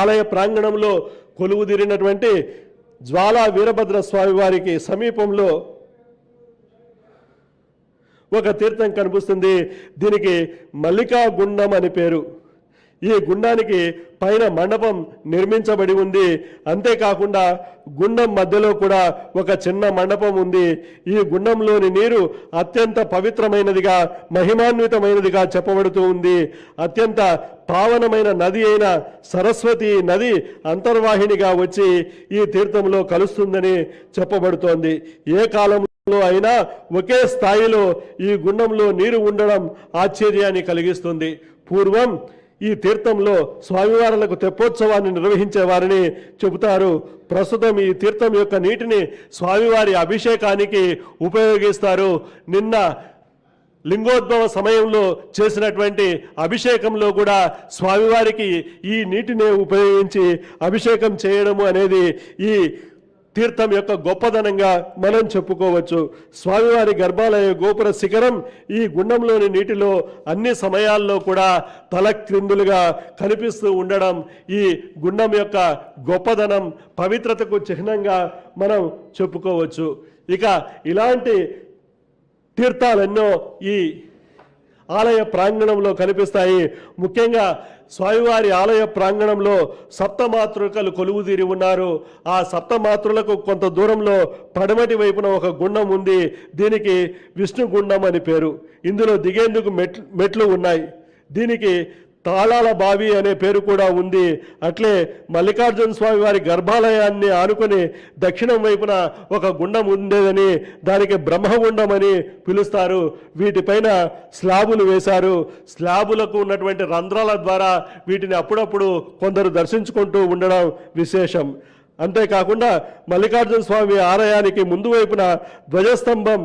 ఆలయ ప్రాంగణంలో కొలువుదీరినటువంటి జ్వాలా వీరభద్ర స్వామి వారికి సమీపంలో ఒక తీర్థం కనిపిస్తుంది. దీనికి మల్లికా గుండం అని పేరు. ఈ గుండానికి పైన మండపం నిర్మించబడి ఉంది. అంతేకాకుండా గుండం మధ్యలో కూడా ఒక చిన్న మండపం ఉంది. ఈ గుండంలోని నీరు అత్యంత పవిత్రమైనదిగా, మహిమాన్వితమైనదిగా చెప్పబడుతూ ఉంది. అత్యంత పావనమైన నది అయిన సరస్వతి నది అంతర్వాహినిగా వచ్చి ఈ తీర్థంలో కలుస్తుందని చెప్పబడుతోంది. ఏ కాలంలో అయినా ఒకే స్థాయిలో ఈ గుండంలో నీరు ఉండడం ఆశ్చర్యాన్ని కలిగిస్తుంది. పూర్వం ఈ తీర్థంలో స్వామివారులకు తెప్పోత్సవాన్ని నిర్వహించేవారని చెబుతారు. ప్రస్తుతం ఈ తీర్థం యొక్క నీటిని స్వామివారి అభిషేకానికి ఉపయోగిస్తారు. నిన్న లింగోద్భవ సమయంలో చేసినటువంటి అభిషేకంలో కూడా స్వామివారికి ఈ నీటిని ఉపయోగించి అభిషేకం చేయడము అనేది ఈ తీర్థం యొక్క గొప్పదనంగా మనం చెప్పుకోవచ్చు. స్వామివారి గర్భాలయ గోపుర శిఖరం ఈ గుండంలోని నీటిలో అన్ని సమయాల్లో కూడా తలక్రిందులుగా కనిపిస్తూ ఉండడం ఈ గుండం యొక్క గొప్పదనం, పవిత్రతకు చిహ్నంగా మనం చెప్పుకోవచ్చు. ఇక ఇలాంటి తీర్థాలెన్నో ఈ ఆలయ ప్రాంగణంలో కనిపిస్తాయి. ముఖ్యంగా స్వామివారి ఆలయ ప్రాంగణంలో సప్తమాతృకలు కొలువుదీరి ఉన్నారు. ఆ సప్తమాతృలకు కొంత దూరంలో పడమటి వైపున ఒక గుండం ఉంది. దీనికి విష్ణు గుండం అని పేరు. ఇందులో దిగేందుకు మెట్లు ఉన్నాయి. దీనికి తాళాల బావి అనే పేరు కూడా ఉంది. అట్లే మల్లికార్జున స్వామి వారి గర్భాలయాన్ని ఆనుకొని దక్షిణం వైపున ఒక గుండం ఉండేదని, దానికి బ్రహ్మగుండం అని పిలుస్తారు. వీటిపైన స్లాబులు వేశారు. స్లాబులకు ఉన్నటువంటి రంధ్రాల ద్వారా వీటిని అప్పుడప్పుడు కొందరు దర్శించుకుంటూ ఉండడం విశేషం. అంతేకాకుండా మల్లికార్జున స్వామి ఆలయానికి ముందు వైపున ధ్వజస్తంభం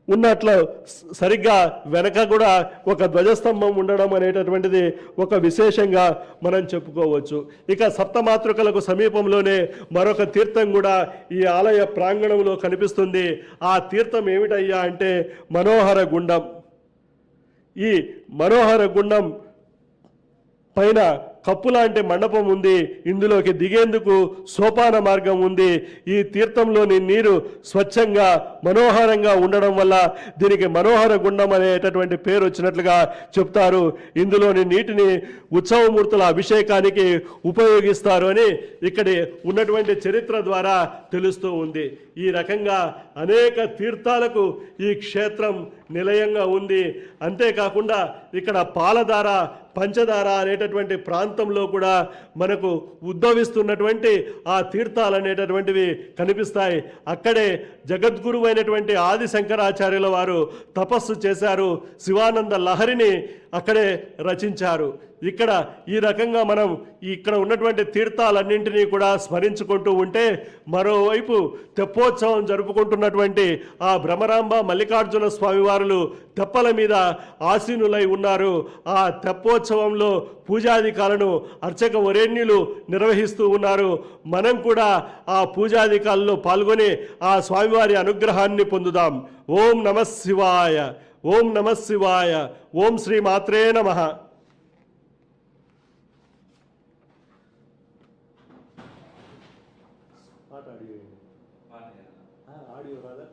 ఉన్నట్లు సరిగ్గా వెనక కూడా ఒక ధ్వజస్తంభం ఉండడం అనేటటువంటిది ఒక విశేషంగా మనం చెప్పుకోవచ్చు. ఇక సప్తమాతృకలకు సమీపంలోనే మరొక తీర్థం కూడా ఈ ఆలయ ప్రాంగణంలో కనిపిస్తుంది. ఆ తీర్థం ఏమిటయ్యా అంటే మనోహర గుండం. ఈ మనోహర గుండం పైన కప్పులాంటి మండపం ఉంది. ఇందులోకి దిగేందుకు సోపాన మార్గం ఉంది. ఈ తీర్థంలోని నీరు స్వచ్ఛంగా మనోహరంగా ఉండడం వల్ల దీనికి మనోహర గుండం అనేటటువంటి పేరు వచ్చినట్లుగా చెప్తారు. ఇందులోని నీటిని ఉత్సవమూర్తుల అభిషేకానికి ఉపయోగిస్తారు అని ఇక్కడి ఉన్నటువంటి చరిత్ర ద్వారా తెలుస్తూ ఉంది. ఈ రకంగా అనేక తీర్థాలకు ఈ క్షేత్రం నిలయంగా ఉంది. అంతేకాకుండా ఇక్కడ పాలధార, పంచదార అనేటటువంటి ప్రాంతంలో కూడా మనకు ఉద్భవిస్తున్నటువంటి ఆ తీర్థాలు అనేటటువంటివి కనిపిస్తాయి. అక్కడే జగద్గురువు అయినటువంటి ఆది శంకరాచార్యుల వారు తపస్సు చేశారు. శివానంద లహరిని అక్కడే రచించారు. ఇక్కడ ఈ రకంగా మనం ఇక్కడ ఉన్నటువంటి తీర్థాలన్నింటినీ కూడా స్మరించుకుంటూ ఉంటే, మరోవైపు తెప్పోత్సవం జరుపుకుంటున్నటువంటి ఆ భ్రమరాంబ మల్లికార్జున స్వామివారులు తెప్పల మీద ఆసీనులై ఉన్నారు. ఆ తెప్పోత్సవంలో పూజాధికాలను అర్చక వరేణ్యులు నిర్వహిస్తూ ఉన్నారు. మనం కూడా ఆ పూజాధికాలలో పాల్గొని ఆ స్వామివారి అనుగ్రహాన్ని పొందుదాం. ఓం నమః శివాయ, ఓం నమః శివాయ, ఓం శ్రీ మాత్రే నమః. ఆడియో రాదా?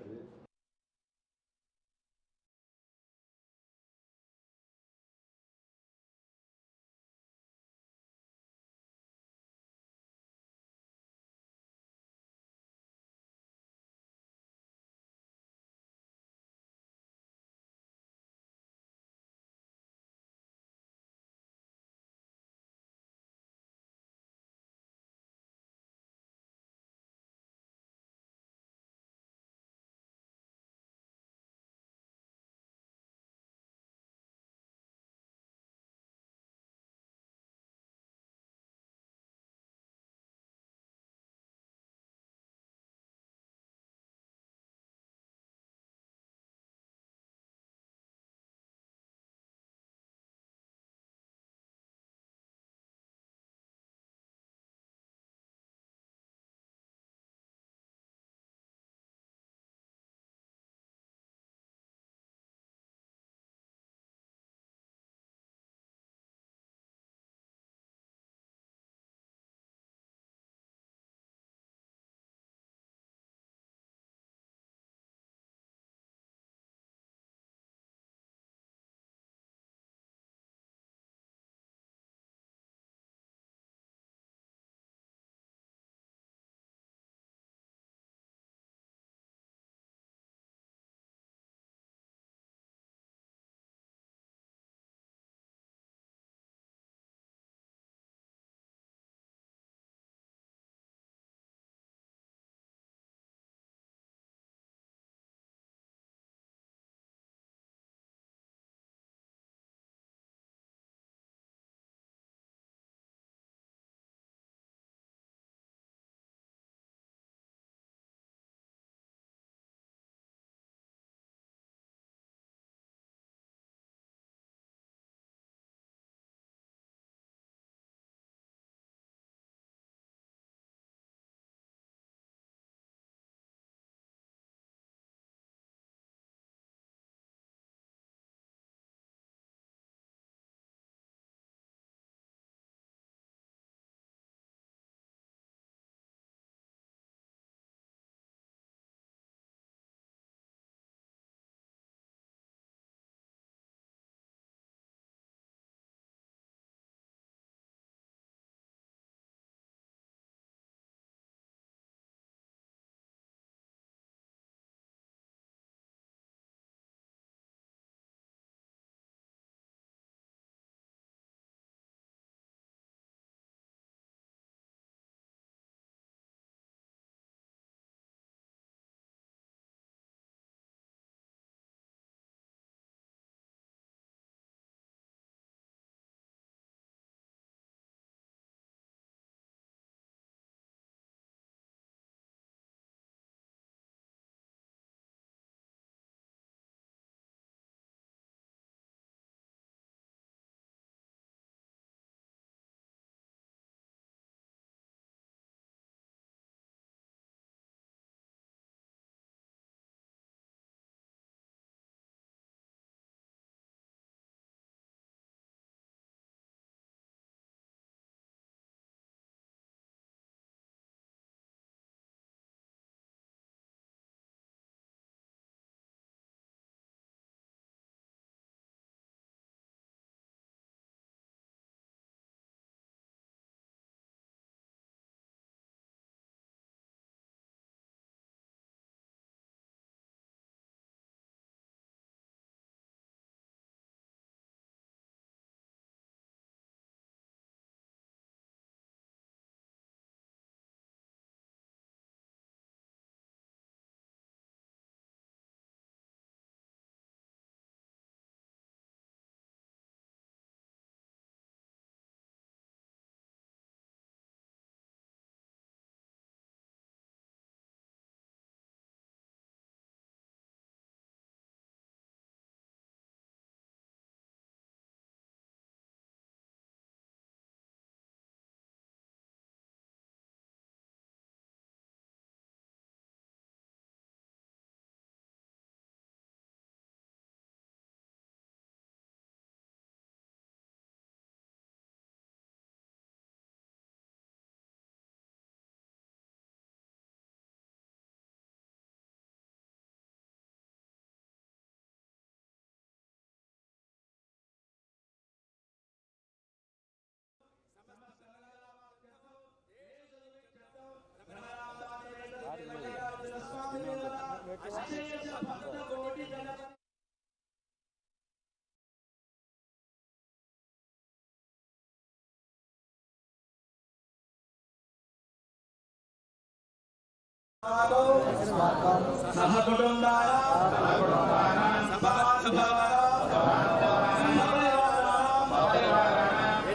सह कुटुंबाय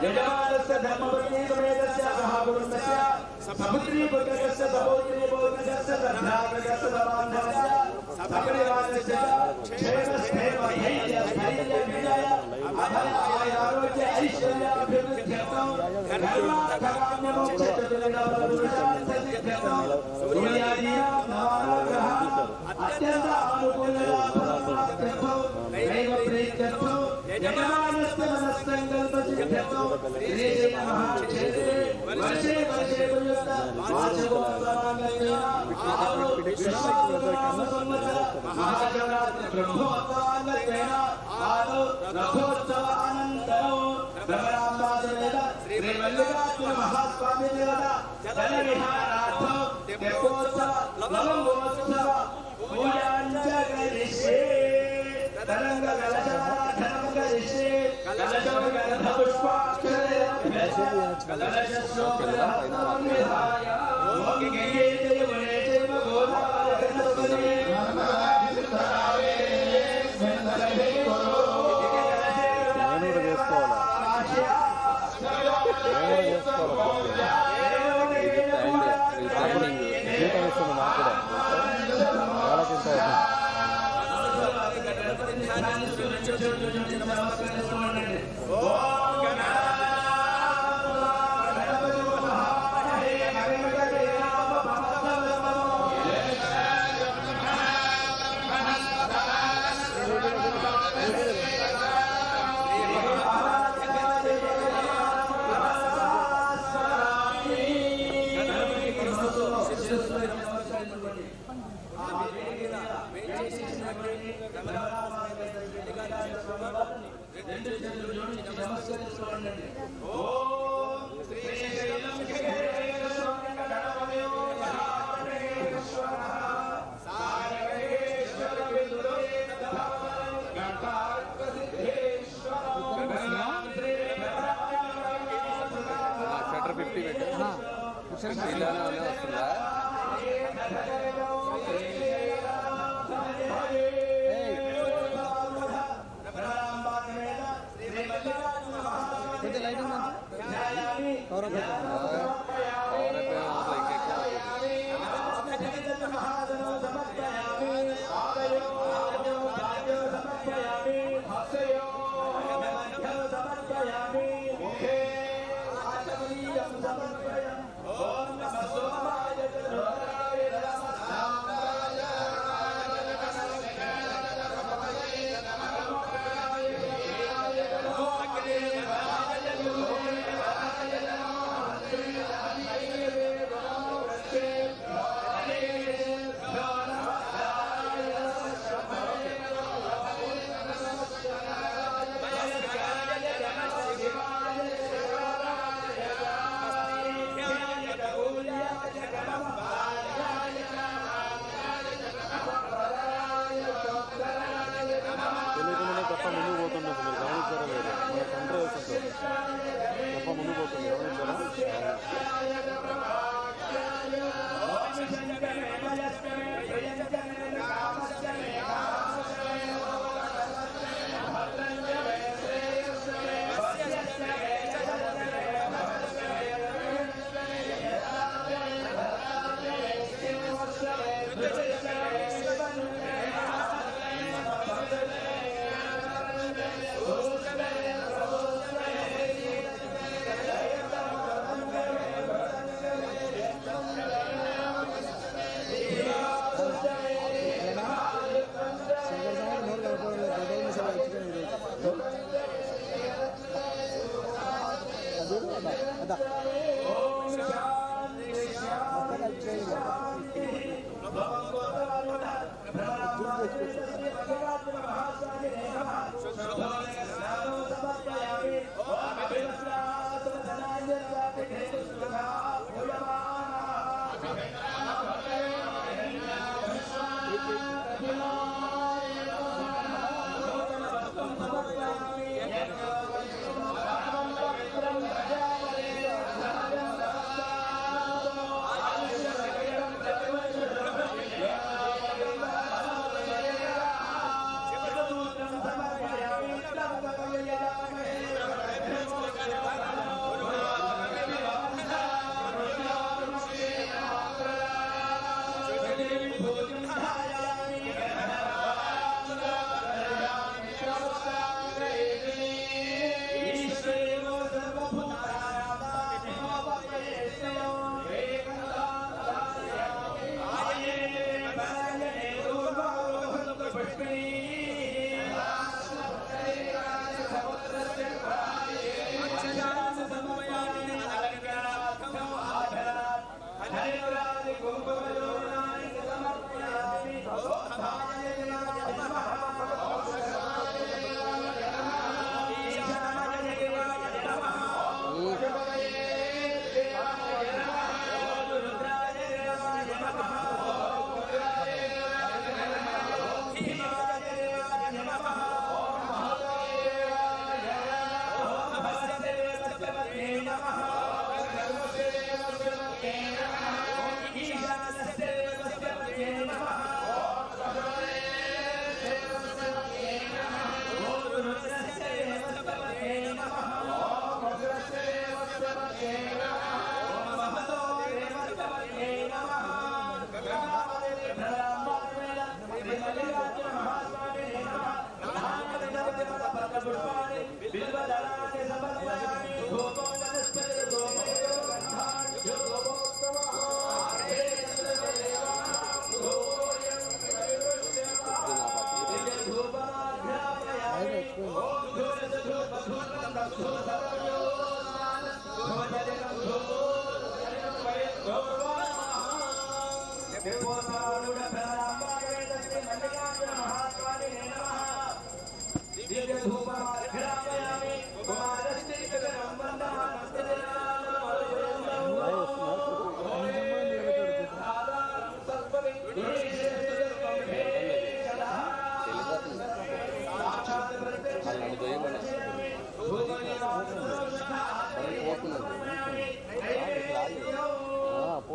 यजमानस्य धर्मपत्नी समेतस्य सह कुटुंबस्य सपुत्री पुत्रस्य सहोदरी पुत्रस्य सभ्रातस्य सबान्धवस्य सपरिवारस्य क्षेम स्नेह धैर्य स्थैर्य विजय अभय आरोग्य ऐश्वर्य अभिवृद्ध्यर्थं धर्मार्थकाम्य मोक्ष चतुर्विधपुरुषार्थसिद्ध्यर्थं सूर्यादीनां नवग्रह अत्यंत अनुकूललाभप्राप्त्यर्थं दैव प्रीत्यर्थं यजमानस्य मनस्सङ्कल्पसिद्ध्यर्थं श्री महाक्षेत्रे वर्षे वर्षे प्रयुक्त वार्षिकोत्सवाङ्गेन आदौ विश्वावसुनामसंवत्सर महाशिवरात्रि ब्रह्मोत्सवाङ्गेन आदौ रथोत्सवानन्तरं ब्रह्मराम्बासमेत श्री मल्लिकार्जुन महास्वामी देवता जलविहारार्थं तेपोत्सव लवङ्गोत्सव पूजाञ्च करिष्ये तदङ्ग कलशाराधनं करिष्ये कलशोपलहस्तं विधाय भोगिगे देवने चैव गोदावरी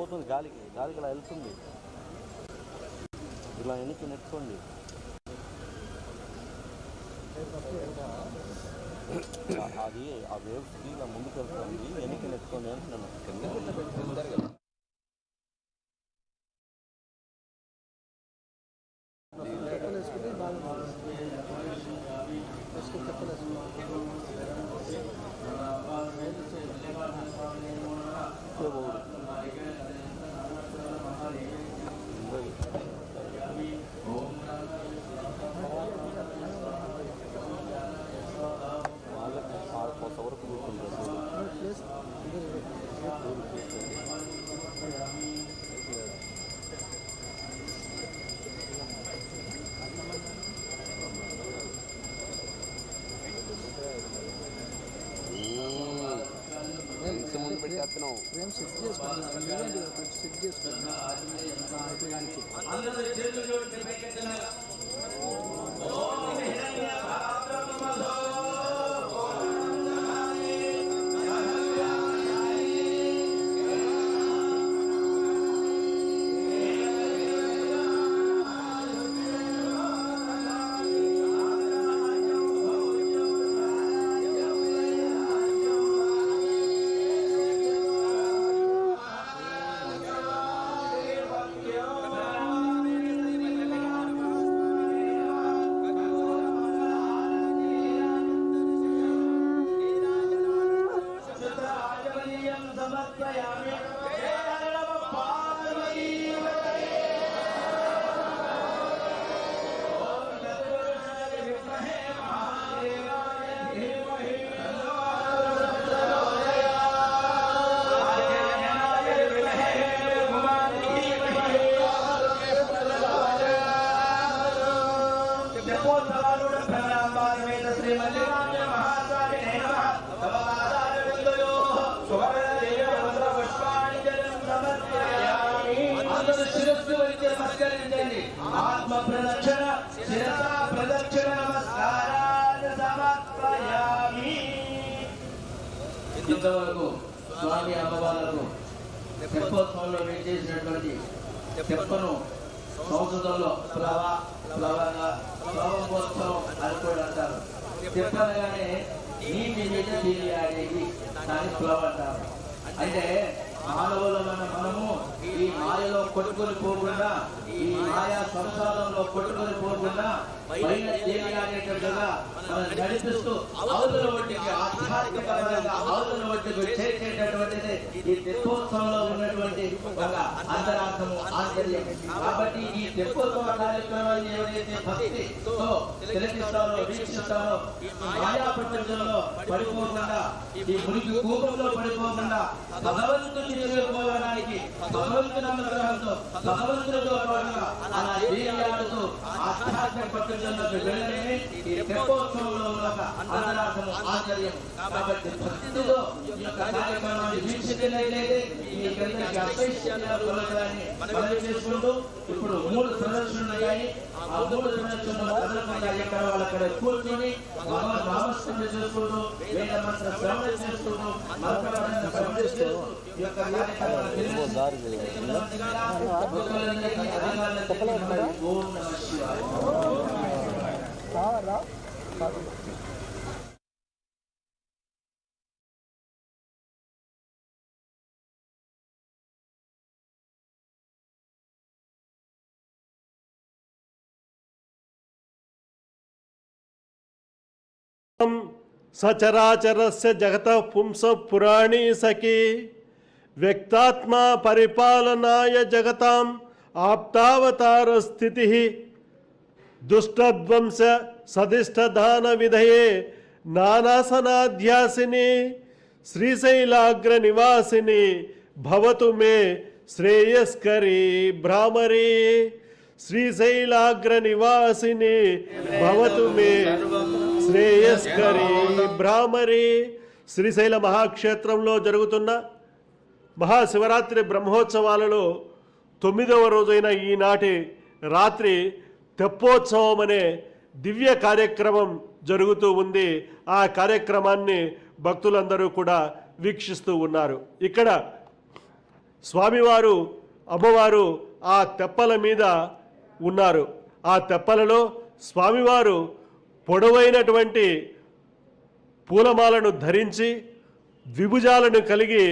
వెళ్ళిపోతుంది గాలికి ఇలా వెళ్తుంది. ఇలా వెనక్కి నెట్టుకోండి. అది ఆ వేవ్స్కి ఇలా ముందుకు వెళ్తుంది, వెనక్కి నెట్టుకోండి అంటున్నాను. కొంతవరకు ముందు పెట్టేస్తున్నాం. ఆత్మ ప్రదక్షిణ శిరస ప్రదక్షిణ నమస్కారాన్ని సమర్పయామి. ఇంతవరకు స్వామి అమ్మవార్లకు తెప్పోత్సవంలో వేచేసినటువంటి తెప్పను సంస్కృతంలో ప్లవోత్సవం అని కూడా అంటారు. తెప్పనగానే నీటి మీద తెలియాడేది దాన్ని ప్లవ అంటారు. అంటే మానవులమైన మనము ఈ మాయలో కొట్టుకొని పోకుండా, ఈ మాయా సంసారంలో కొట్టుకొని పోకుండా పైన తేలియాడేటట్టుగా మనం నడిపిస్తూ అవతల ఒడ్డుకి ఆధ్యాత్మికంగా అవతల ఒడ్డుకు చేర్చేటటువంటిది ఈ తెప్పోత్సవంలో ఉన్నటువంటి ఒక అంతరార్థము, ఆశ్చర్యం. కాబట్టి ఈ తెప్పోత్సవ కార్యక్రమాన్ని ఎవరైతే భక్తితో తిలకిస్తారో, వీక్షిస్తారో, ఈ మాయా ప్రపంచంలో పడిపోకుండా, ఈ మురికి కూపంలో పడిపోకుండా భగవంతుని చేరుకోవడానికి భగవంతుని అనుగ్రహంతో భగవంతుడితో పాటుగా అలా తేలియాడుతూ ఆధ్యాత్మిక ప్రపంచంలోకి వెళ్ళడమే ఈ తెప్పోత్సవంలో ఉన్న అంతరార్థము, ఆశ్చర్యం. కాబట్టి భక్తితో ఈ యొక్క కార్యక్రమాన్ని వీక్షించినట్లయితే ఈ గ్రంథానికి అపేక్షలు కలగాలని మనవి చేసుకుంటూ ఇప్పుడు 3 ప్రదర్శనలు ఉన్నాయి. ఆ 3 ప్రదర్శనలు ఎక్కడ వాళ్ళక్కడ కూర్చొని భగవన్ నామస్మరణ చేసుకుంటూ, వేద మంత్ర శ్రవణ చేసుకుంటూ, మంత్రాలను శ్రవణిస్తూ ఈ యొక్క కార్యక్రమాన్ని ఓం నమః శివాయ. సచరాచరస్య జగతః పుంసః పురాణీ సఖీ వ్యక్తాత్మా పరిపాలనాయ జగతాం ఆప్తావతార స్థితిః దుష్టధ్వంస సదిష్టదాన విధయే నానాసనాధ్యాసిని శ్రీశైలాగ్ర నివాసిని భవతు మే శ్రేయస్కరీ భ్రామరీ. శ్రీశైలాగ్ర నివాసిని భవతు మే శ్రేయస్కరీ భ్రామరీ. శ్రీశైల మహాక్షేత్రంలో జరుగుతున్న మహాశివరాత్రి బ్రహ్మోత్సవాలలో 9వ రోజైన ఈనాటి రాత్రి తెప్పోత్సవం అనే దివ్య కార్యక్రమం జరుగుతూ ఉంది. ఆ కార్యక్రమాన్ని భక్తులందరూ కూడా వీక్షిస్తూ ఉన్నారు. ఇక్కడ స్వామివారు అమ్మవారు ఆ తెప్పల మీద ఉన్నారు. ఆ తెప్పలలో స్వామివారు పొడవైనటువంటి పూలమాలను ధరించి ద్విభుజాలను కలిగి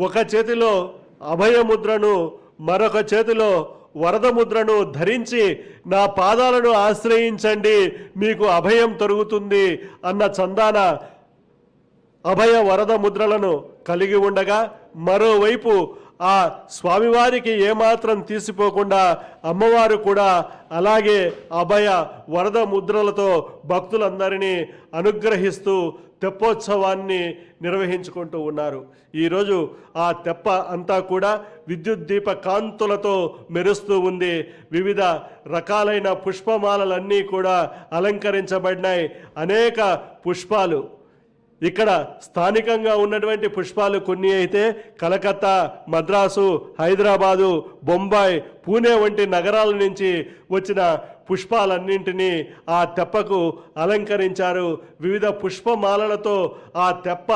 ఒక చేతిలో అభయముద్రను మరొక చేతిలో వరద ముద్రను ధరించి నా పాదాలను ఆశ్రయించండి మీకు అభయం దొరుకుతుంది అన్న చందాన అభయ వరద ముద్రలను కలిగి ఉండగా మరోవైపు ఆ స్వామివారికి ఏమాత్రం తీసిపోకుండా అమ్మవారు కూడా అలాగే అభయ వరద ముద్రలతో భక్తులందరినీ అనుగ్రహిస్తూ తెప్పోత్సవాన్ని నిర్వహించుకుంటూ ఉన్నారు. ఈరోజు ఆ తెప్ప అంతా కూడా విద్యుత్ దీప కాంతులతో మెరుస్తూ ఉంది. వివిధ రకాలైన పుష్పమాలలన్నీ కూడా అలంకరించబడినాయి. అనేక పుష్పాలు ఇక్కడ స్థానికంగా ఉన్నటువంటి పుష్పాలు కొన్ని అయితే కలకత్తా, మద్రాసు, హైదరాబాదు, బొంబాయి, పూణే వంటి నగరాల నుంచి వచ్చిన పుష్పాలన్నింటినీ ఆ తెప్పకు అలంకరించారు. వివిధ పుష్పమాలలతో ఆ తెప్ప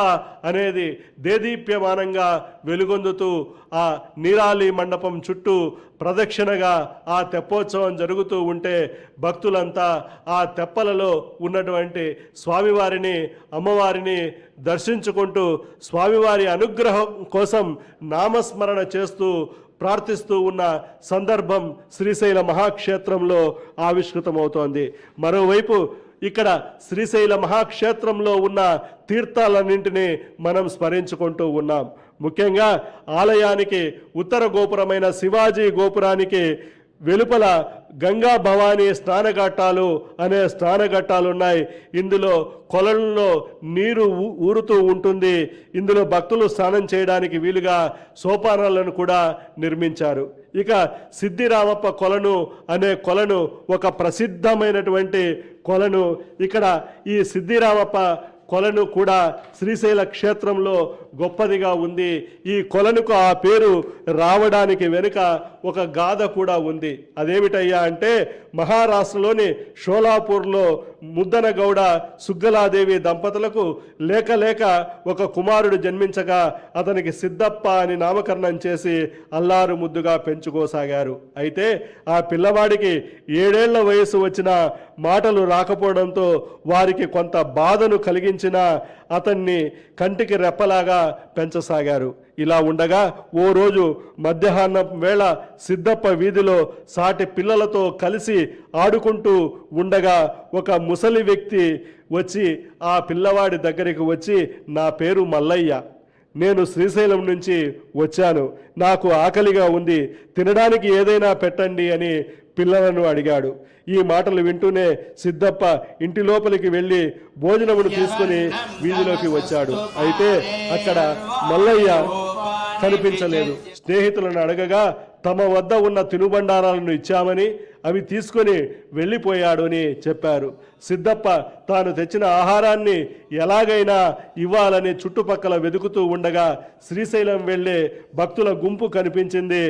అనేది దేదీప్యమానంగా వెలుగొందుతూ ఆ నీరాలి మండపం చుట్టూ ప్రదక్షిణగా ఆ తెప్పోత్సవం జరుగుతూ ఉంటే భక్తులంతా ఆ తెప్పలలో ఉన్నటువంటి స్వామివారిని అమ్మవారిని దర్శించుకుంటూ స్వామివారి అనుగ్రహం కోసం నామస్మరణ చేస్తూ ప్రార్థిస్తూ ఉన్న సందర్భం శ్రీశైల మహాక్షేత్రంలో ఆవిష్కృతమవుతోంది. మరోవైపు ఇక్కడ శ్రీశైల మహాక్షేత్రంలో ఉన్న తీర్థాలన్నింటినీ మనం స్మరించుకుంటూ ఉన్నాం. ముఖ్యంగా ఆలయానికి ఉత్తర గోపురమైన శివాజీ గోపురానికి వెలుపల గంగా భవానీ స్నానఘట్టాలు అనే స్నానఘట్టాలు ఉన్నాయి. ఇందులో కొలనులో నీరు ఊరుతూ ఉంటుంది. ఇందులో భక్తులు స్నానం చేయడానికి వీలుగా సోపానాలను కూడా నిర్మించారు. ఇక సిద్ధిరామప్ప కొలను అనే కొలను ఒక ప్రసిద్ధమైనటువంటి కొలను. ఇక్కడ ఈ సిద్ధిరామప్ప కొలను కూడా శ్రీశైల క్షేత్రంలో గొప్పదిగా ఉంది. ఈ కొలనుకు ఆ పేరు రావడానికి వెనుక ఒక గాథ కూడా ఉంది. అదేమిటయ్యా అంటే మహారాష్ట్రలోని షోలాపూర్లో ముద్దనగౌడ సుగ్గలాదేవి దంపతులకు లేక లేక ఒక కుమారుడు జన్మించగా అతనికి సిద్ధప్ప అని నామకరణం చేసి అల్లారు ముద్దుగా పెంచుకోసాగారు. అయితే ఆ పిల్లవాడికి 7 ఏళ్ల వయసు వచ్చిన మాటలు రాకపోవడంతో వారికి కొంత బాధను కలిగించిన అతన్ని కంటికి రెప్పలాగా పెంచసాగారు. ఇలా ఉండగా ఓ రోజు మధ్యాహ్నం వేళ సిద్ధప్ప వీధిలో సాటి పిల్లలతో కలిసి ఆడుకుంటూ ఉండగా ఒక ముసలి వ్యక్తి వచ్చి ఆ పిల్లవాడి దగ్గరికి వచ్చి, నా పేరు మల్లయ్య, నేను శ్రీశైలం నుంచి వచ్చాను, నాకు ఆకలిగా ఉంది, తినడానికి ఏదైనా పెట్టండి అని పిల్లలను అడిగాడు. ఈ మాటలు వింటూనే సిద్ధప్ప ఇంటి లోపలికి వెళ్ళి భోజనమును తీసుకుని వీధిలోకి వచ్చాడు. అయితే అక్కడ మల్లయ్య కనిపించలేదు. స్నేహితులను అడగగా తమ వద్ద ఉన్న తినుబండారాలను ఇచ్చామని అవి తీసుకొని వెళ్ళిపోయాడు అని చెప్పారు. సిద్ధప్ప తాను తెచ్చిన ఆహారాన్ని ఎలాగైనా ఇవ్వాలని చుట్టుపక్కల వెతుకుతూ ఉండగా శ్రీశైలం వెళ్ళే భక్తుల గుంపు కనిపించింది.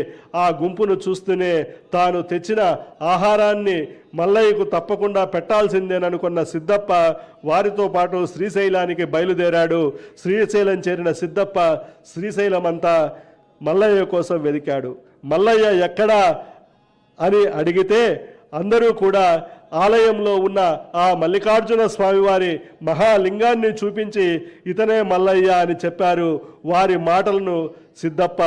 ఆ గుంపును చూస్తూనే తాను తెచ్చిన ఆహారాన్ని మల్లయ్యకు తప్పకుండా పెట్టాల్సిందేననుకున్న సిద్ధప్ప వారితో పాటు శ్రీశైలానికి బయలుదేరాడు. శ్రీశైలం చేరిన సిద్ధప్ప శ్రీశైలం అంతా మల్లయ్య కోసం వెతికాడు. మల్లయ్య ఎక్కడా అని అడిగితే అందరూ కూడా ఆలయంలో ఉన్న ఆ మల్లికార్జున స్వామివారి మహాలింగాన్ని చూపించి ఇతనే మల్లయ్య అని చెప్పారు. వారి మాటలను సిద్ధప్ప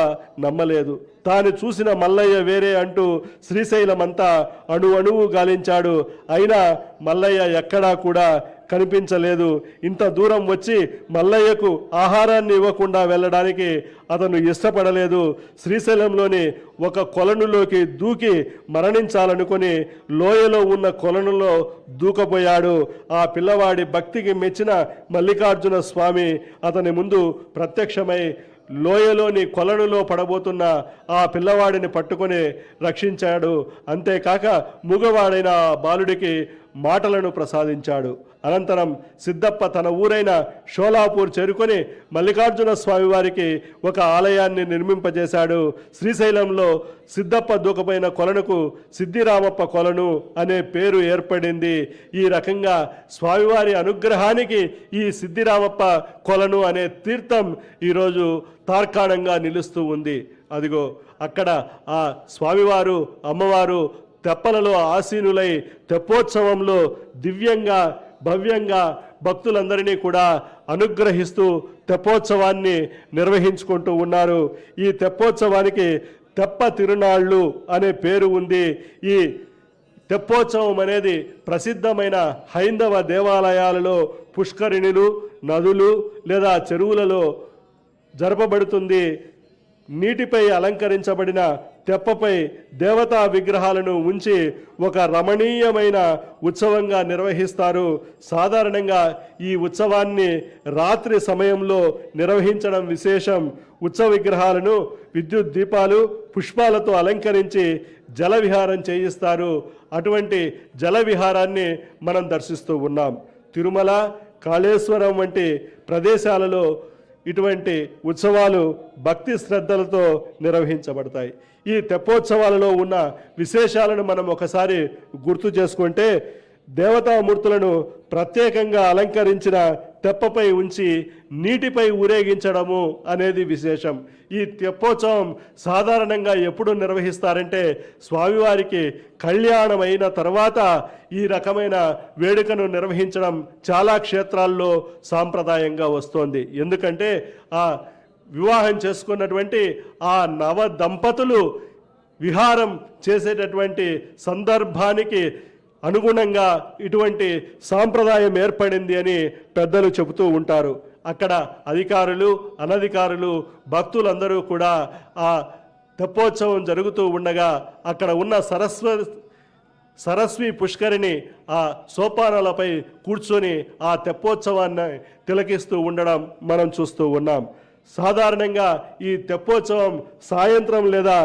నమ్మలేదు. తాను చూసిన మల్లయ్య వేరే అంటూ శ్రీశైలమంతా అణువు గాలించాడు. అయినా మల్లయ్య ఎక్కడా కూడా కనిపించలేదు. ఇంత దూరం వచ్చి మల్లయ్యకు ఆహారాన్ని ఇవ్వకుండా వెళ్ళడానికి అతను ఇష్టపడలేదు. శ్రీశైలంలోని ఒక కొలనులోకి దూకి మరణించాలనుకొని లోయలో ఉన్న కొలనులో దూకపోయాడు. ఆ పిల్లవాడి భక్తికి మెచ్చిన మల్లికార్జున స్వామి అతని ముందు ప్రత్యక్షమై లోయలోని కొలనులో పడబోతున్న ఆ పిల్లవాడిని పట్టుకొని రక్షించాడు. అంతేకాక మూగవాడైన ఆ బాలుడికి మాటలను ప్రసాదించాడు. అనంతరం సిద్ధప్ప తన ఊరైన షోలాపూర్ చేరుకొని మల్లికార్జున స్వామి వారికి ఒక ఆలయాన్ని నిర్మింపజేశాడు. శ్రీశైలంలో సిద్ధప్ప దూకపోయిన కొలనుకు సిద్ధిరామప్ప కొలను అనే పేరు ఏర్పడింది. ఈ రకంగా స్వామివారి అనుగ్రహానికి ఈ సిద్ధిరామప్ప కొలను అనే తీర్థం ఈరోజు తార్కాణంగా నిలుస్తూ ఉంది. అదిగో అక్కడ ఆ స్వామివారు అమ్మవారు తెప్పలలో ఆసీనులై తెప్పోత్సవంలో దివ్యంగా భవ్యంగా భక్తులందరినీ కూడా అనుగ్రహిస్తూ తెప్పోత్సవాన్ని నిర్వహించుకుంటూ ఉన్నారు. ఈ తెప్పోత్సవానికి తెప్ప తిరునాళ్ళు అనే పేరు ఉంది. ఈ తెప్పోత్సవం అనేది ప్రసిద్ధమైన హైందవ దేవాలయాలలో పుష్కరిణులు, నదులు లేదా చెరువులలో జరపబడుతుంది. నీటిపై అలంకరించబడిన తెప్పపై దేవతా విగ్రహాలను ఉంచి ఒక రమణీయమైన ఉత్సవంగా నిర్వహిస్తారు. సాధారణంగా ఈ ఉత్సవాన్ని రాత్రి సమయంలో నిర్వహించడం విశేషం. ఉత్సవ విగ్రహాలను విద్యుత్ దీపాలు పుష్పాలతో అలంకరించి జల విహారం చేయిస్తారు. అటువంటి జల విహారాన్ని మనం దర్శిస్తూ ఉన్నాం. తిరుమల, కాళేశ్వరం వంటి ప్రదేశాలలో ఇటువంటి ఉత్సవాలు భక్తి శ్రద్ధలతో నిర్వహించబడతాయి. ఈ తెప్పోత్సవాలలో ఉన్న విశేషాలను మనం ఒకసారి గుర్తు చేసుకుంటే, దేవతామూర్తులను ప్రత్యేకంగా అలంకరించిన తెప్పపై ఉంచి నీటిపై ఊరేగించడము అనేది విశేషం. ఈ తెప్పోత్సవం సాధారణంగా ఎప్పుడు నిర్వహిస్తారంటే స్వామివారికి కళ్యాణం అయిన తర్వాత ఈ రకమైన వేడుకను నిర్వహించడం చాలా క్షేత్రాల్లో సాంప్రదాయంగా వస్తోంది. ఎందుకంటే ఆ వివాహం చేసుకున్నటువంటి ఆ నవ దంపతులు విహారం చేసేటటువంటి సందర్భానికి అనుగుణంగా ఇటువంటి సాంప్రదాయం ఏర్పడింది అని పెద్దలు చెబుతూ ఉంటారు. అక్కడ అధికారులు అనధికారులు భక్తులందరూ కూడా ఆ తెప్పోత్సవం జరుగుతూ ఉండగా అక్కడ ఉన్న సరస్వీ పుష్కరిణి ఆ సోపానాలపై కూర్చొని ఆ తెప్పోత్సవాన్ని తిలకిస్తూ ఉండడం మనం చూస్తూ ఉన్నాం. సాధారణంగా ఈ తెప్పోత్సవం సాయంత్రం లేదా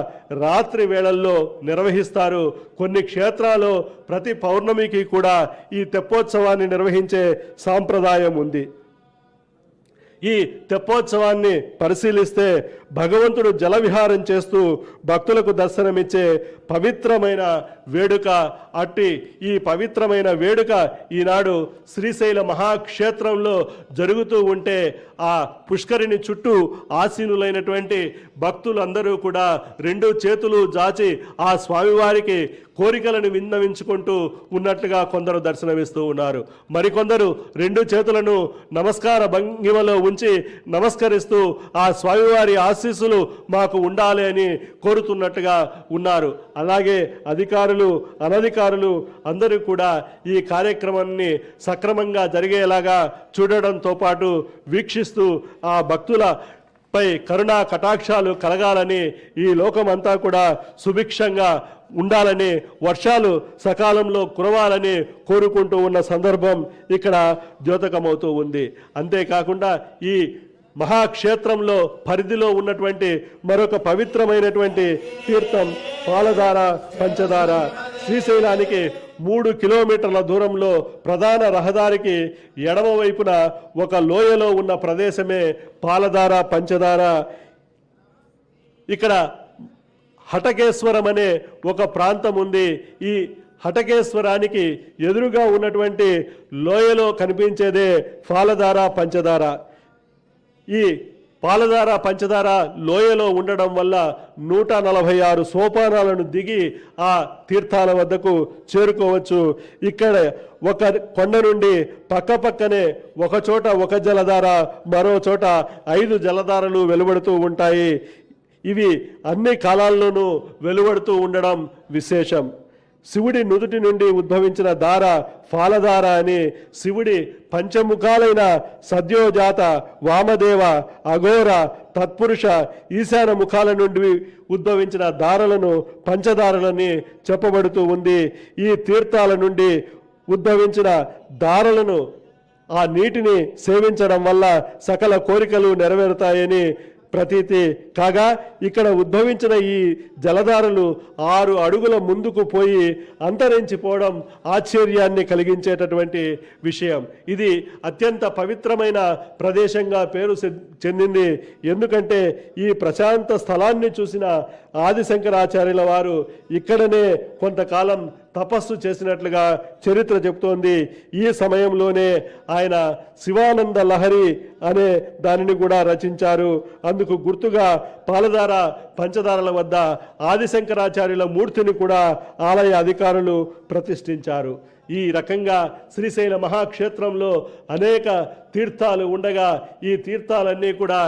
రాత్రి వేళల్లో నిర్వహిస్తారు. కొన్ని క్షేత్రాల్లో ప్రతి పౌర్ణమికి కూడా ఈ తెప్పోత్సవాన్ని నిర్వహించే సాంప్రదాయం ఉంది. ఈ తెప్పోత్సవాన్ని పరిశీలిస్తే భగవంతుడు జలవిహారం చేస్తూ భక్తులకు దర్శనమిచ్చే పవిత్రమైన వేడుక. అట్టి ఈ పవిత్రమైన వేడుక ఈనాడు శ్రీశైల మహాక్షేత్రంలో జరుగుతూ ఉంటే ఆ పుష్కరిణి చుట్టూ ఆసీనులైనటువంటి భక్తులందరూ కూడా రెండు చేతులు జాచి ఆ స్వామివారికి కోరికలను విన్నవించుకుంటూ ఉన్నట్లుగా కొందరు దర్శనమిస్తూ ఉన్నారు. మరికొందరు రెండు చేతులను నమస్కార భంగిమలో ఉంచి నమస్కరిస్తూ ఆ స్వామివారి ఆశీస్సులు మాకు ఉండాలి అని కోరుతున్నట్టుగా ఉన్నారు. అలాగే అధికారులు అనధికారులు అందరూ కూడా ఈ కార్యక్రమాన్ని సక్రమంగా జరిగేలాగా చూడడంతో పాటు వీక్షిస్తూ ఆ భక్తులపై కరుణా కటాక్షాలు కలగాలని, ఈ లోకమంతా కూడా సుభిక్షంగా ఉండాలని, వర్షాలు సకాలంలో కురవాలని కోరుకుంటూ ఉన్న సందర్భం ఇక్కడ ద్యోతకమవుతూ ఉంది. అంతేకాకుండా ఈ మహాక్షేత్రంలో పరిధిలో ఉన్నటువంటి మరొక పవిత్రమైనటువంటి తీర్థం పాలధార పంచదార. శ్రీశైలానికి 3 కిలోమీటర్ల దూరంలో ప్రధాన రహదారికి ఎడమ వైపున ఒక లోయలో ఉన్న ప్రదేశమే పాలధార పంచదార. ఇక్కడ హటకేశ్వరం అనే ఒక ప్రాంతం ఉంది. ఈ హటకేశ్వరానికి ఎదురుగా ఉన్నటువంటి లోయలో కనిపించేదే పాలధార పంచదార. ఈ పాలధార పంచదార లోయలో ఉండడం వల్ల 146 సోపానాలను దిగి ఆ తీర్థాల వద్దకు చేరుకోవచ్చు. ఇక్కడ ఒక కొండ నుండి పక్కపక్కనే ఒక చోట ఒక జలధార, మరో చోట 5 జలధారలు వెలువడుతూ ఉంటాయి. ఇవి అన్ని కాలాల్లోనూ వెలువడుతూ ఉండడం విశేషం. శివుడి నుదుటి నుండి ఉద్భవించిన ధార ఫాలధార అని శివుడి పంచముఖాలైన సద్యోజాత, వామదేవ, అఘోర, తత్పురుష, ఈశాన ముఖాల నుండి ఉద్భవించిన ధారలను పంచదారలని చెప్పబడుతూ ఉంది. ఈ తీర్థాల నుండి ఉద్భవించిన ధారలను ఆ నీటిని సేవించడం వల్ల సకల కోరికలు నెరవేరుతాయని ప్రతీతి కాగా ఇక్కడ ఉద్భవించిన ఈ జలధారలు 6 అడుగుల ముందుకు పోయి అంతరించిపోవడం ఆశ్చర్యాన్ని కలిగించేటటువంటి విషయం. ఇది అత్యంత పవిత్రమైన ప్రదేశంగా పేరు చెందింది. ఎందుకంటే ఈ ప్రశాంత స్థలాన్ని చూసిన ఆదిశంకరాచార్యుల వారు ఇక్కడనే కొంతకాలం తపస్సు చేసినట్లుగా చరిత్ర చెబుతోంది. ఈ సమయంలోనే ఆయన శివానంద లహరి అనే దానిని కూడా రచించారు. అందుకు గుర్తుగా పాలధార పంచదారల వద్ద ఆదిశంకరాచార్యుల మూర్తిని కూడా ఆలయ అధికారులు ప్రతిష్ఠించారు. ఈ రకంగా శ్రీశైల మహాక్షేత్రంలో అనేక తీర్థాలు ఉండగా ఈ తీర్థాలన్నీ కూడా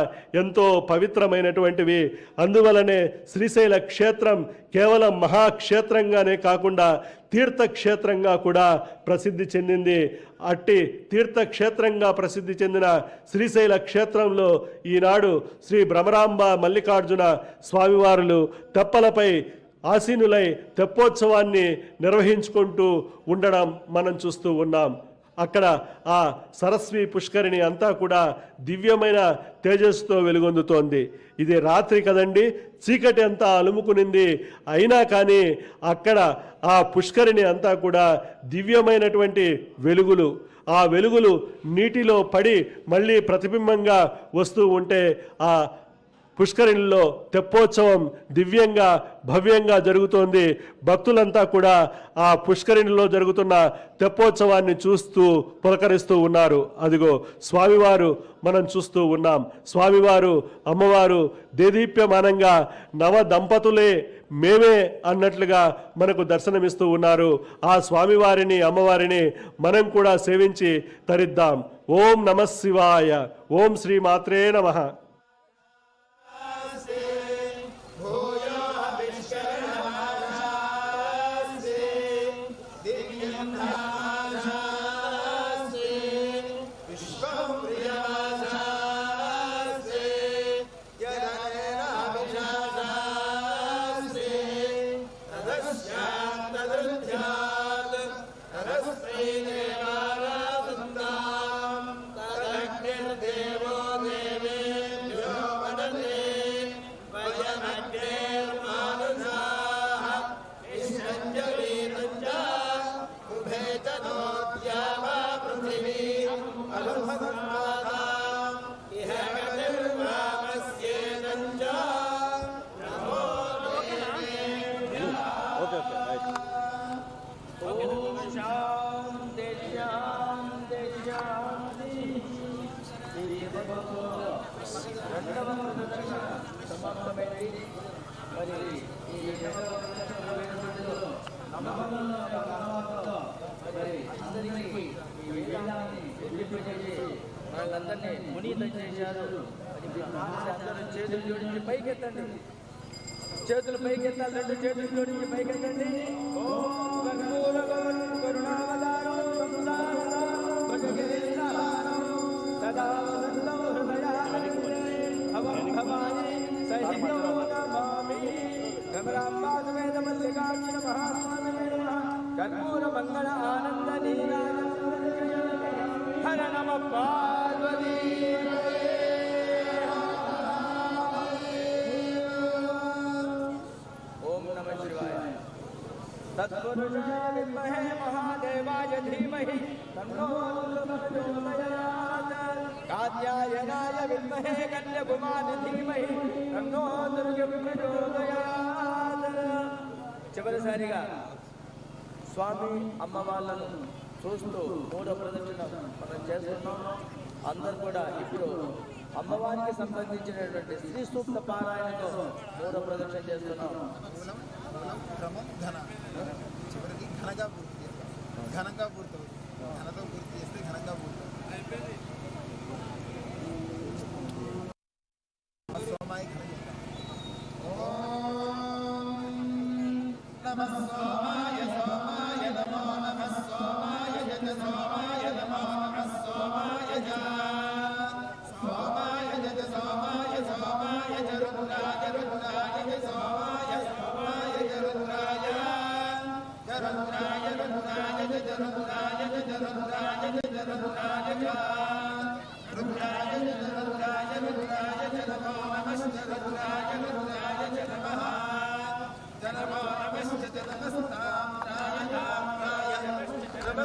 ఎంతో పవిత్రమైనటువంటివి. అందువలనే శ్రీశైల క్షేత్రం కేవలం మహాక్షేత్రంగానే కాకుండా తీర్థక్షేత్రంగా కూడా ప్రసిద్ధి చెందింది. అట్టి తీర్థక్షేత్రంగా ప్రసిద్ధి చెందిన శ్రీశైల క్షేత్రంలో ఈనాడు శ్రీ భ్రమరాంబ మల్లికార్జున స్వామివారులు తెప్పలపై ఆసీనులై తెప్పోత్సవాన్ని నిర్వహించుకుంటూ ఉండడం మనం చూస్తూ ఉన్నాం. అక్కడ ఆ సరస్వీ పుష్కరిణి అంతా కూడా దివ్యమైన తేజస్సుతో వెలుగొందుతోంది. ఇది రాత్రి కదండి, చీకటి అంతా అలుముకునింది. అయినా కానీ అక్కడ ఆ పుష్కరిణి అంతా కూడా దివ్యమైనటువంటి వెలుగులు, ఆ వెలుగులు నీటిలో పడి మళ్ళీ ప్రతిబింబంగా వస్తూ ఉంటే ఆ పుష్కరిణిలో తెప్పోత్సవం దివ్యంగా భవ్యంగా జరుగుతోంది. భక్తులంతా కూడా ఆ పుష్కరిణిలో జరుగుతున్న తెప్పోత్సవాన్ని చూస్తూ పులకరిస్తూ ఉన్నారు. అదిగో స్వామివారు మనం చూస్తూ ఉన్నాం. స్వామివారు అమ్మవారు దేదీప్యమానంగా నవ దంపతులే మేమే అన్నట్లుగా మనకు దర్శనమిస్తూ ఉన్నారు. ఆ స్వామివారిని అమ్మవారిని మనం కూడా సేవించి తరిద్దాం. ఓం నమః శివాయ. ఓం శ్రీ మాత్రే నమః. వాళ్ళందరినీ పునీతం చేశారు. చేతులు జోడించి పైకెత్తండి, చేతులు పైకెత్తాలి, 2 చేతులు జోడించి పైకెత్తండి. కర్పూర మంగళ ఆనంద హర నమ పార్వతీ. ఓం నమ శివాయ. తత్పురుషాయ విద్మహే మహాదేవాయ ధీమహి తన్నో ప్రచోదయాత్. కాత్యాయనాయ విద్మహే కన్యకుమారి ధీమహి తన్నో దుర్గ ప్రచోదయాత్. చివరిసారిగా స్వామి అమ్మవార్లను చూస్తూ 3వ ప్రదక్షిణ మనం చేస్తున్నాం. అందరూ కూడా ఇప్పుడు అమ్మవారికి సంబంధించినటువంటి శ్రీ సూక్త పారాయణతో 3వ ప్రదక్షిణ చేస్తున్నాం. క్రమం ఘన చివరికి ఘనంగా పూర్తి చేస్తాం. ఘనంగా పూర్తవుతుంది. ఘనతో పూర్తి చేస్తే ఘనంగా పూర్తవుతుంది. సోమాయ ఘన చెప్తాం. ఓం నమః సోమాయ సోమాయ నమో నమః సోమాయ జన సోమాయ నమో నమః సోమాయ జ సోమాయ జన సోమాయ సోమాయ జ రుద్రాయ రుద్రాయ జ సోమాయ సోమాయ జ రుద్రాయ జ రుద్రాయ రుద్రాయ జ రుద్రాయ జ రుద్రాయ జ రుద్రాయ జ రుద్రాయ జ రుద్రాయ రుద్రాయ జ నమో నమః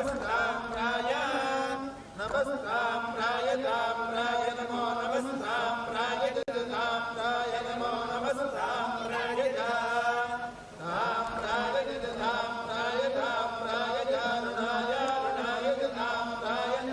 नमस्ताम्राय नमस्ताम्राय ताम्राय नमो नमस्ताम्राय ताम्राय नमो नमस्ताम्राय ताम्राय ताम्राय ताम्राय जारुणाय रुणाय ताम्राय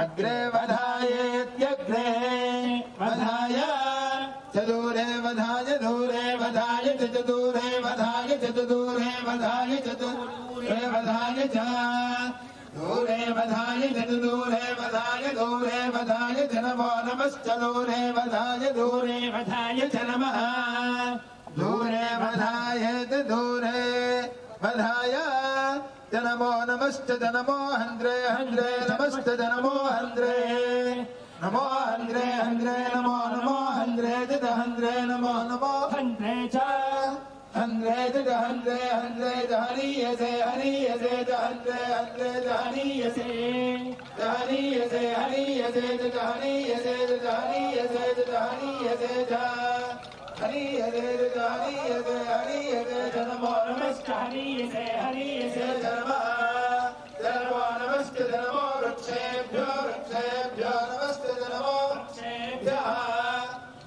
अग्रे वधायेत्यग्रे वधाय चदूरे वधाय दूरे वधाय चतुरे वधाय चतुरे वधाय चतुरे वधाय च दूरे वधाय चतुरे वधाय दूरे वधाय च नमो नमश्चदूरे वधाय दूरे वधाय च नमः दूरे वधाय दूरे वधाय नमो नमश्च नमो हन्द्रे हन्द्रे नमश्च नमो हन्द्रे नमो हन्द्रे हन्द्रे नमो नमो हन्द्रे च हन्द्रे नमो नमो हन्द्रे च हन्द्रे च हन्द्रे हन्द्रे च हनीयसे हनीयसे च हन्द्रे हन्द्रे च हनीयसे हनीयसे हनीयसे च हनीयसे च हनीयसे च हनीयसे च हनीयसे च हनीयसे हनीयसे च नमो नमश्च हनीयसे हनीयसे च नमः नमो नमस्ते नमो वृक्षेभ्यो वृक्षेभ्यो नमस्ते नमो वृक्षेभ्यः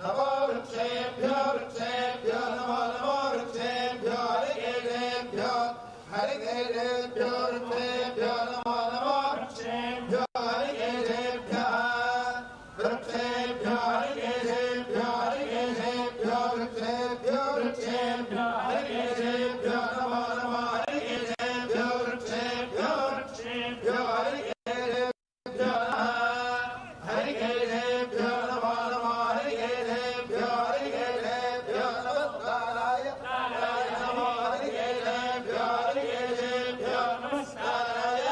नमो वृक्षेभ्यो वृक्षेभ्यो नमो नमो वृक्षेभ्यो हरिकेशेभ्यो हरिकेशेभ्यो वृक्षेभ्यो नमो नमो वृक्षेभ्यो हरिकेशेभ्यः वृक्षेभ्यो हरिकेशेभ्यो हरिकेशेभ्यो वृक्षेभ्यो वृक्षेभ्यो हरिकेशेभ्यो नमो नमो हरिकेशेभ्यो वृक्षेभ्यो वृक्षेभ्यो हरिकेशेभ्यो हरिकेशेभ्यो नमो नमो हरिकेशेभ्यो हरिकेशेभ्यो नमस्काराय नमो हरिकेशेभ्यो हरिकेशेभ्यो नमस्काराय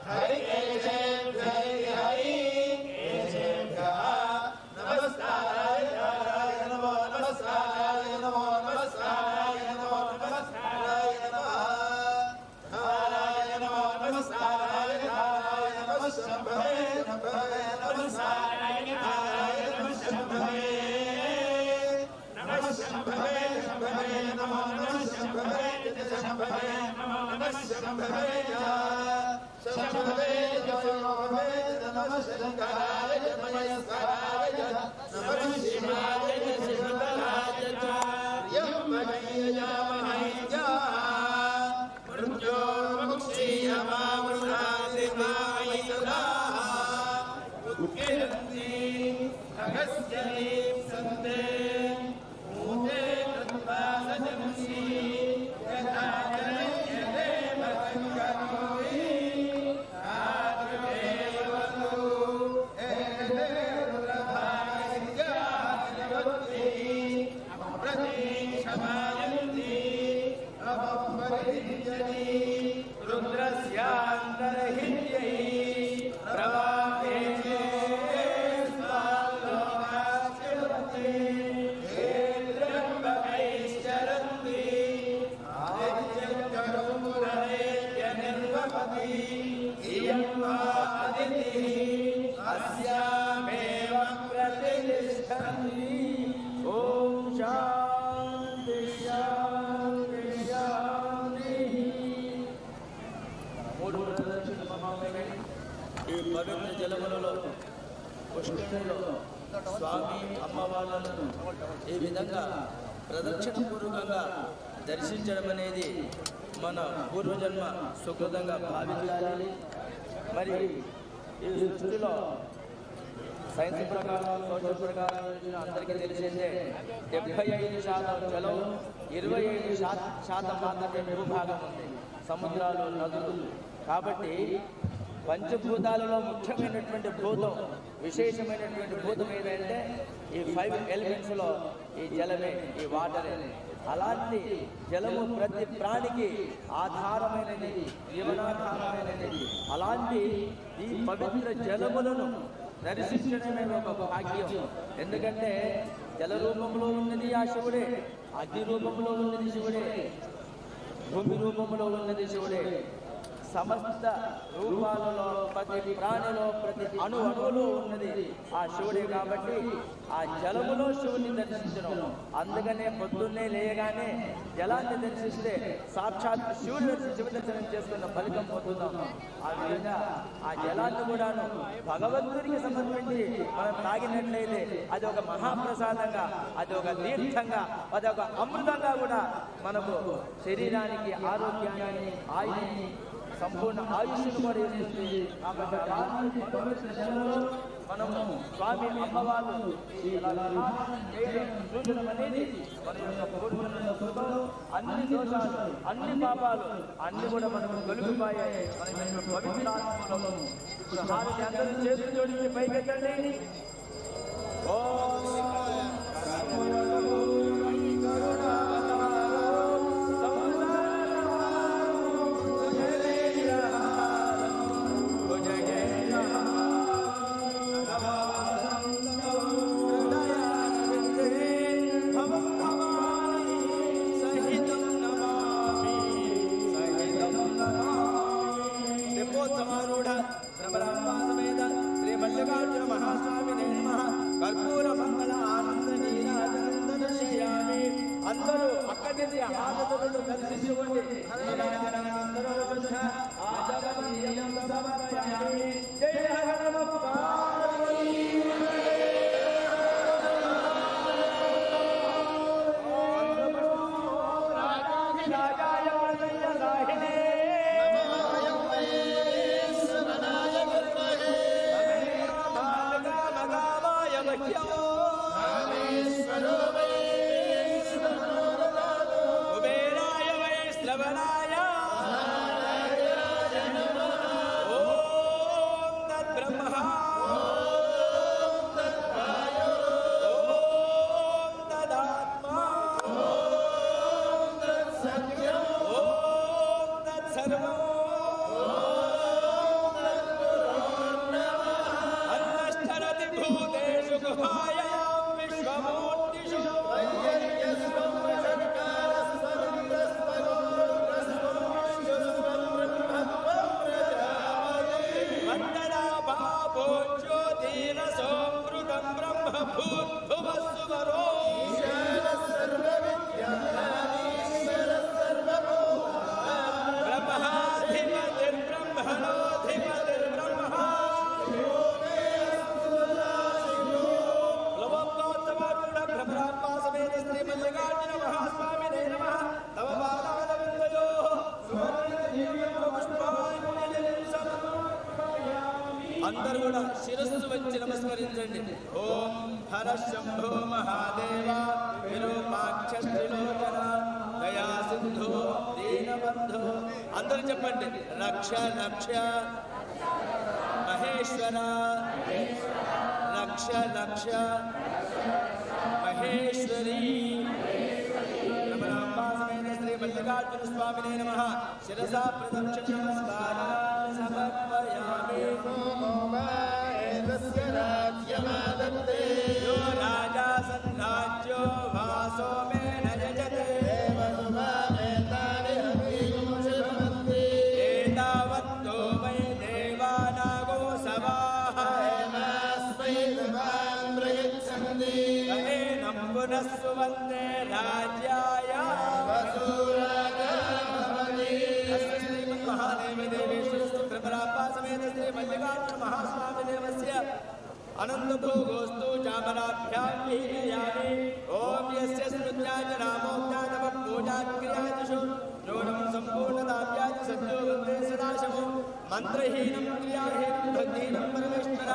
हरिकेशेभ्यो हरिकेशेभ्यः नमस्काराय नमो नमस्काराय नमो नमस्काराय नमो नमस्काराय नमः नारायण नमो नमस्काराय नारायण नमस्शंभवे नमस्काराय नारायण नमस्शंभवे नमस्शंभवे शंभवे नमो नमस्शंभवे शंभवे नमो नमस्शंभवे शंभवे शंभवे नमस्शंकराय नमस्काराय नमः शिवाय शिवतराय च यं वैयामहैजा मृत्यो मुक्षीयमामृताति मायितदाः उत्किरन्ति अगस्त्यलीं सन्ते मूते तत्पादजंसि यथा जनयते సృష్టిలో స్వామి అమ్మవార్లను ఈ విధంగా ప్రదక్షిణ పూర్వకంగా దర్శించడం అనేది మన పూర్వజన్మ సుకృతంగా భావించాలి. మరి ఈ సృష్టిలో సైన్స్ ప్రకారం, సోషల్ ప్రకారం అందరికీ తెలిసిందే 75% జలం, 25% మాత్రమే భూభాగం ఉంది, సముద్రాలు, నదులు. కాబట్టి పంచభూతాలలో ముఖ్యమైనటువంటి భూతం, విశేషమైనటువంటి భూతం ఏదంటే ఈ 5 ఎలిమెంట్స్లో ఈ జలమే, ఈ వాటరే. అలాంటి జలము ప్రతి ప్రాణికి ఆధారమైనది, జీవనాధారమైనది. అలాంటి ఈ పవిత్ర జలములను దర్శించడమే ఒక భాగ్యం. ఎందుకంటే జల రూపంలో ఉన్నది ఆ శివుడే, అగ్ని రూపంలో ఉన్నది శివుడే, భూమి రూపంలో ఉన్నది శివుడే. సమస్త రూపాలలో, ప్రతి ప్రాణిలో, ప్రతి అణువులో ఉన్నది ఆ శివుడే. కాబట్టి ఆ జలములో శివుని దర్శించడం, అందుకనే పొద్దున్నే లేయగానే జలాన్ని దర్శిస్తే సాక్షాత్ శివుడు శివ దర్శనం చేసుకున్న ఫలితం పొందుతాం. ఆ విధంగా ఆ జలాన్ని కూడాను భగవంతుడికి సమర్పించి మనం తాగినట్లయితే అది ఒక మహాప్రసాదంగా, అది ఒక తీర్థంగా, అది ఒక అమృతంగా కూడా మనకు శరీరానికి ఆరోగ్యాన్ని, ఆయుష్ని, సంపూర్ణ ఆయుష్ను కూడా ఇస్తుంది. కాబట్టి అలాంటి పవిత్ర జలంలో మనము స్వామి అమ్మవారు చూడడం అనేది మన యొక్క పూర్వజన్మ కృప. అన్ని దోషాలు, అన్ని పాపాలు అన్ని కూడా మనకు తొలగిపోయాయి. మన యొక్క పవిత్ర ఆత్మలో ఇప్పుడు హారతి అందరూ చేతులు జోడించి పైకెత్తండి. తెప్పోత్సవారూఢ భ్రమరాంబాసమేత శ్రీ మల్లికార్జున మహాస్వామినే నమః. కర్పూర మంగళ ఆనంద నీరాజనందనశయామి. అందరూ అక్కడి నుంచి ఆనందను దర్శించుకోండి. జయ హర నమః పార్వతీ. కుబేరాయ వై శ్రవణాయ ఓం తద్బ్రహ్మ ఓం తదాత్మా ఓం తత్సర్వం అన్నష్టరతి భూతేషు గుహాయాం విశ్వమూర్తిషు వందనా బాబో జ్యోతిరసోమృతం బ్రహ్మ భూద్భువస్సువరో బ్రహ్మాధిపతిర్బ్రహ్మణోధిపతిర్బ్రహ్మ లవోత్తమారూఢ భ్రమరాంబాసమేత శ్రీ మల్లికార్జున మహాస్వామినే నమః. తవ పాదారవిందయోః అందరూ కూడా శిరస్సు వచ్చి నమస్కరించండి. ఓం హర శంభో మహాదేవ విరూపాక్ష త్రిలోచన దయా సింధు దీనబంధు. అందరూ చెప్పండి. రక్ష రక్ష మహేశ్వర, రక్ష రక్ష మహేశ్వరి. రమణాంబాసమేత శ్రీ మల్లికార్జున స్వామినే నమః. శిరసా ప్రదక్షిణ నమస్కారాన్ని సమర్పయామి. यो राजा सन्राज्यो वासो मे न यजते एतावत्तो वै देवानागो सवाः एनं पुनः सुवन्दे राज्याय अस्य श्रीमन्महादेवी देवी श्री भ्रमरांबासमेत श्री मल्लिकार्जुन महास्वामिदेवस्य अनन्तभोगोऽस्तु चामराभ्यां लीलयामि ॐ यस्य स्मृत्याय रामोक्तानवपूजाक्रियादिषु नूनं सम्पूर्णदाव्याय सद्यो वन्दे सदाशिवो मन्त्रहीनं क्रियाहीनं भक्तिहीनं परमेश्वर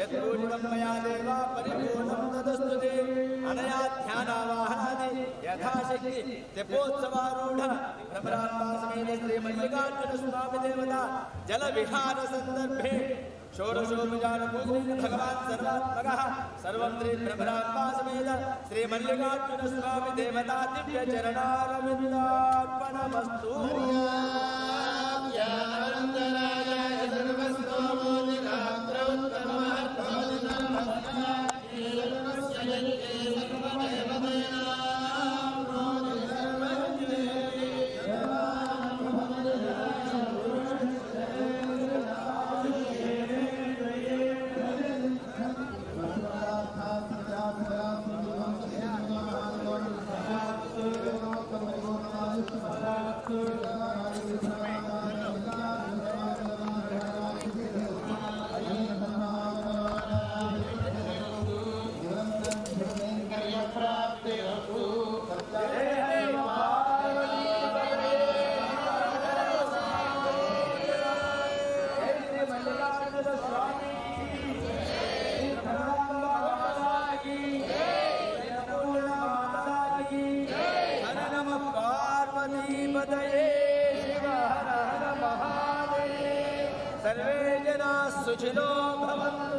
यत्पूजितं मया देवा परिपूर्णं तदस्तु ते अनया ध्यानावाहनादि यथाशक्ति तेपोत्सवारूढ भ्रमराम्बा समेत श्रीमल्लिकार्जुनस्वामी देवता जलविहार सन्दर्भे षोडशोपचार पूजनेन भगवान् सर्वात्मकः सर्वं श्री भ्रमराम्बा समेत श्रीमल्लिकार्जुनस्वामी देवता दिव्यचरणारविन्दार्पणमस्तु। सर्वे जनाः सुखिनो भवन्तु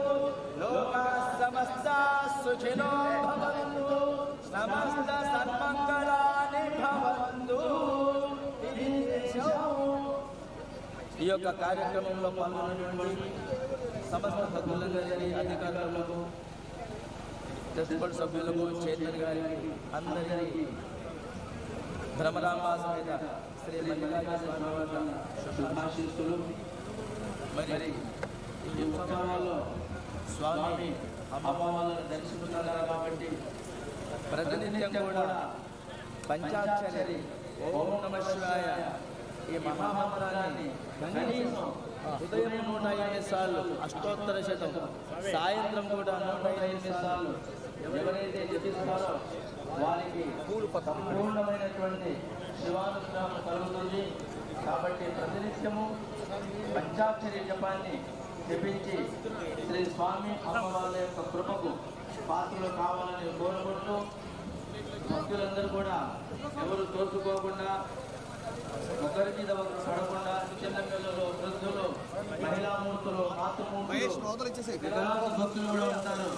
लोकाः समस्ताः सुखिनो भवन्तु समस्त सन्मङ्गलानि भवन्तु। ఈ యొక్క కార్యక్రమంలో పాల్గొన్నటువంటి సమస్త భక్తులందరికీ అధికారులకు ట్రస్ట్ బోర్డు సభ్యులకు చైర్మన్ గారికి అందరికీ భ్రమరాంబా సమేత శ్రీ మల్లికార్జున స్వామి వారి శుభాశీస్సులు. మరి ఈ ఉత్సవాల్లో స్వామి అమ్మవాళ్ళను దర్శిస్తున్నారు కాబట్టి ప్రతినిత్యం కూడా పంచాక్షరి ఓం నమః శివాయ ఈ మహామంత్రాన్ని కనీసం ఉదయం 108 సార్లు అష్టోత్తర శతం, సాయంత్రం కూడా 108 సార్లు ఎవరైతే జపిస్తారో వారికి సంపూర్ణమైనటువంటి శివానుగ్రహం కలుగుతుంది. కాబట్టి ప్రతినిత్యము పంచాక్షరి జపాన్ని జపించి శ్రీ స్వామి అమ్మవారి యొక్క కృపకు పాత్రలు కావాలని కోరుకుంటూ భక్తులందరూ కూడా ఎవరు తోచుకోకుండా ఒకరి మీద ఒకరు పడకుండా చిన్న పిల్లలు, వృద్ధులు, మహిళామూర్తులు, మాతృమూర్తులు, వికలాంగ భక్తులు కూడా ఉంటారు.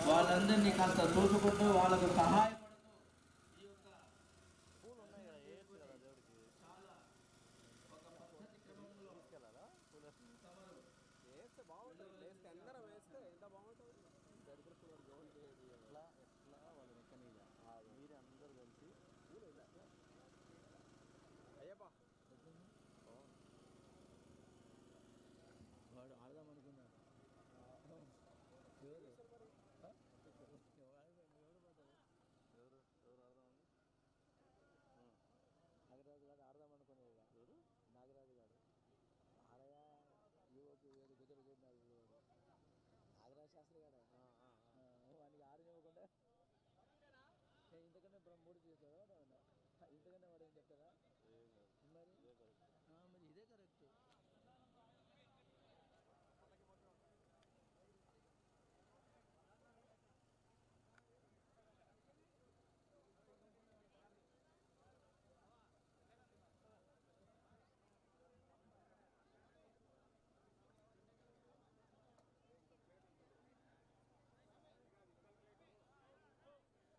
వాళ్ళందరినీ కాస్త చూసుకుంటూ వాళ్ళకు సహాయపడుతూ ఈ యొక్క చాలా ఒక పద్ధతి క్రమంలో మీరే అందరూ కలిసి వాడు ఆడదాం అనుకున్నా నాగరాజు గారు ఆడదాం అనుకునేది నాగరాజు గారు ఆడగా యువకు గుజరు నాగరాజు శాస్త్రి గారు వానికి ఆడనివ్వకుండా ఇంతకన్నా 3 చేశాడు ఇంతకన్నా వాడు ఏం చెప్తారా మరి